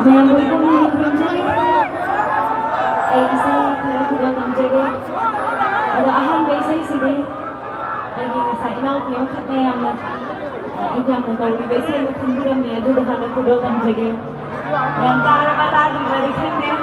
Member ko mga project ay isa'y pinagkulang ng jere. Ahan ba isa'y sige? Ay sa inaw ko yung katayang na inyang mo kawin ba isa'y makambulang niya dudahan ng kulang ng jere. Yang para patali balikan niya.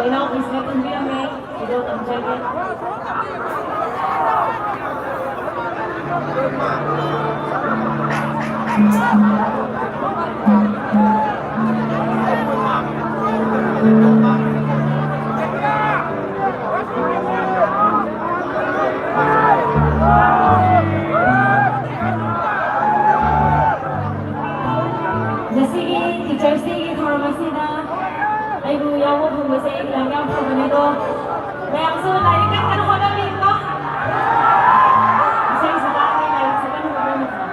Inaw ko isa'y makambulang niya kulang ng jere. Sige, teacher, sige, pharmacy na. Ay, buya ko, pumasa yung langang pumanido. Kaya ang sulat, ay kan ko namin ko. Isa-isa tayo, ay isa ka naman ko.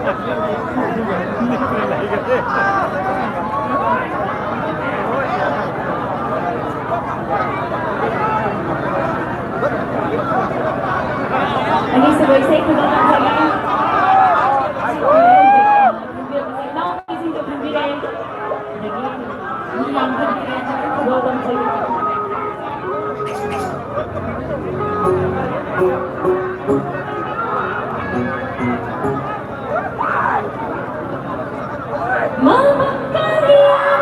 Lagi sabay sa ito na lang lagi. Now, ising to pagbiray. Lagi, hindi lang pagbiray. Doon sa ito. Mama kalian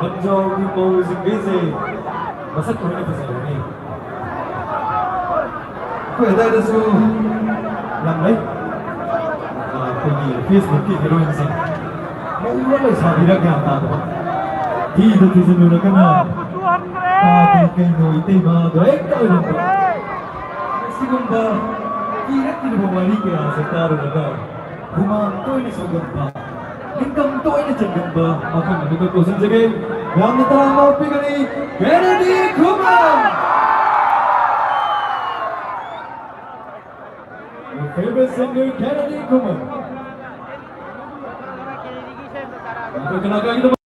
Menjauhi musik busy. Masa kau ini bisa ini? Kau ada su lambai? Kau ni Facebook ki heroin sih. Mau mulai sabira kaya tahu. Tidak tiada kena. Tadi kau itu mah doaik kau ini. Sigumba kira-kira bawali kaya setar ada. Humam tu ini sugumba. Income to ini cenggemba. Maka mereka kosan jaga. Yang datang mau pilih Kennedy Koeman. Your favorite singer Kennedy Koeman. Perkenalkan kita.